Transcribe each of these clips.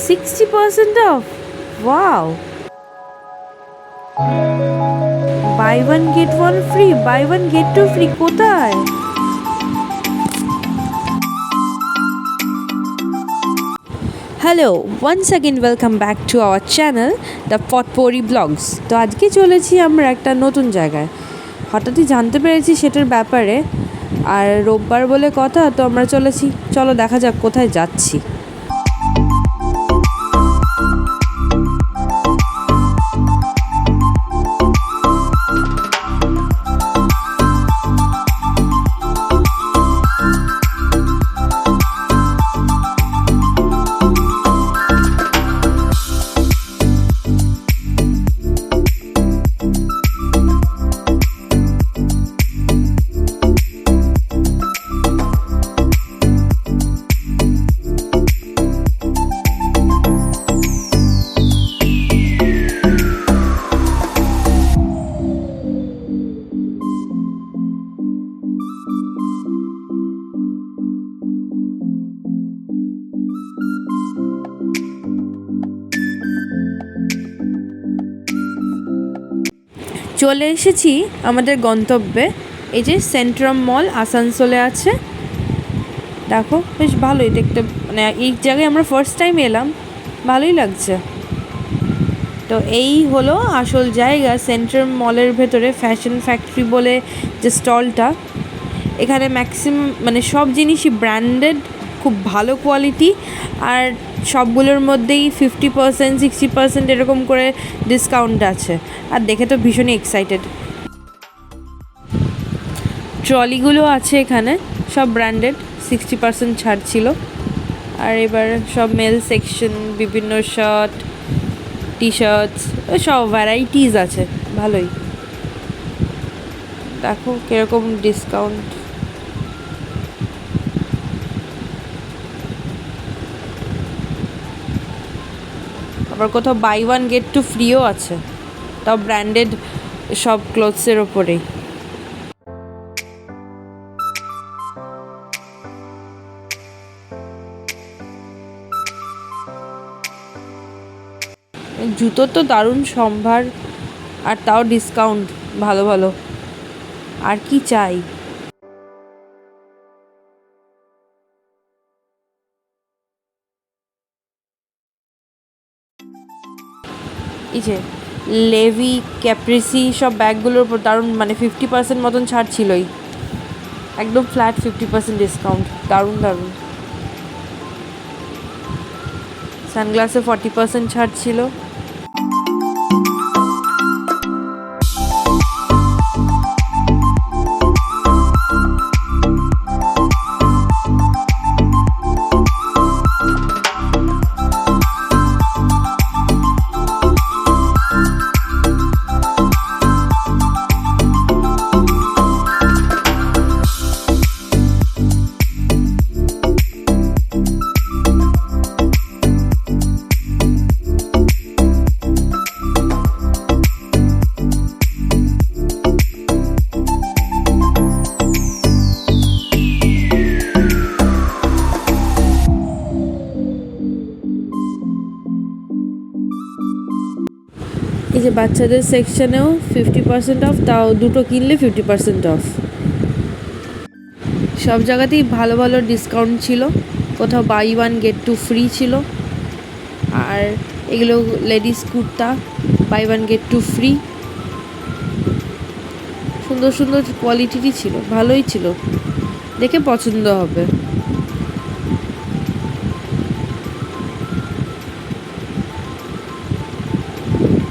60% off. Wow. Buy one get one free. Buy one get two free. কোথায়? Hello, once again welcome back to our channel the Potpourri Vlogs. তো আজকে চলেছি আমরা একটা নতুন জায়গায়। হঠাৎই জানতে পেরেছি সেটার ব্যাপারে, আর রোববার বলে কথা, তো আমরা চলেছি। চলো দেখা যাক কোথায় যাচ্ছি। চলে এসেছি আমাদের গন্তব্যে। এই যে সেন্ট্রাম মল আসানসোলে আছে, দেখো বেশ ভালোই দেখতে, মানে এই জায়গায় আমরা ফার্স্ট টাইম এলাম, ভালোই লাগছে। তো এই হলো আসল জায়গা, সেন্ট্রাম মলের ভেতরে ফ্যাশন ফ্যাক্টরি বলে যে স্টলটা। এখানে ম্যাক্সিমাম মানে সব জিনিসই ব্র্যান্ডেড, খুব ভালো কোয়ালিটি, আর সবগুলোর মধ্যেই 50% 60% এরকম করে ডিসকাউন্ট আছে। আর দেখে তো ভীষণই এক্সাইটেড। ট্রলিগুলো আছে এখানে, সব ব্র্যান্ডেড, 60% ছাড় ছিল। আর এবার সব মেল সেকশন, বিভিন্ন শার্ট, টি শার্টস, সব ভ্যারাইটিস আছে, ভালোই। দেখো কীরকম ডিসকাউন্ট। আবার কোথাও বাই ওয়ান গেট টু ফ্রিও আছে, তাও ব্র্যান্ডেড সব ক্লোথসের ওপরেই। জুতোর তো দারুণ সম্ভার, আর তাও ডিসকাউন্ট ভালো ভালো, আর কি চাই। এই যে লেভি, ক্যাপ্রিসি সব ব্যাগগুলোর উপর দারুণ, মানে 50% মতন ছাড় ছিলই, একদম ফ্ল্যাট 50% ডিসকাউন্ট, দারুণ দারুণ। সানগ্লাসে 40% ছাড় ছিল। এই যে বাচ্চাদের সেকশনেও 50% অফ, তাও দুটো কিনলে 50% অফ। সব জায়গাতেই ভালো ভালো ডিসকাউন্ট ছিল, কোথাও buy one get two free ছিল। আর এগুলো ladies kurta, buy one get two free, সুন্দর সুন্দর কোয়ালিটিরই ছিল, ভালোই ছিল, দেখে পছন্দ হবে।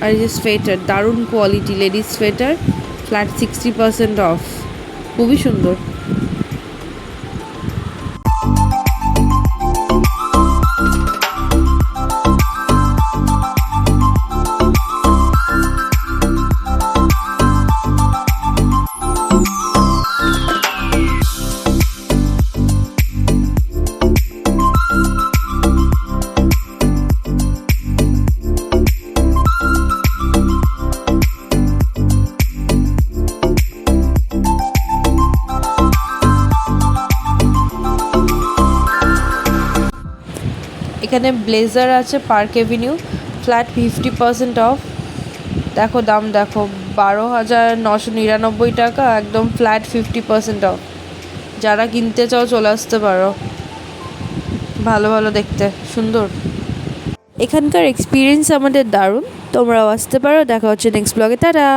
আর এই যে সোয়েটার, দারুণ quality, ladies sweater, flat 60% of, খুবই সুন্দর। এখানে ব্লেজার আছে পার্ক এভিনিউ, ফ্ল্যাট 50% অফ। দেখো দাম দেখো, 12,999 টাকা, একদম ফ্ল্যাট 50% অফ। যারা কিনতে চাও চলে আসতে পারো, ভালো ভালো দেখতে সুন্দর। এখানকার এক্সপিরিয়েন্স আমাদের দারুণ, তোমরাও আসতে পারো। দেখা হচ্ছে নেক্সট ব্লগে, টাটা।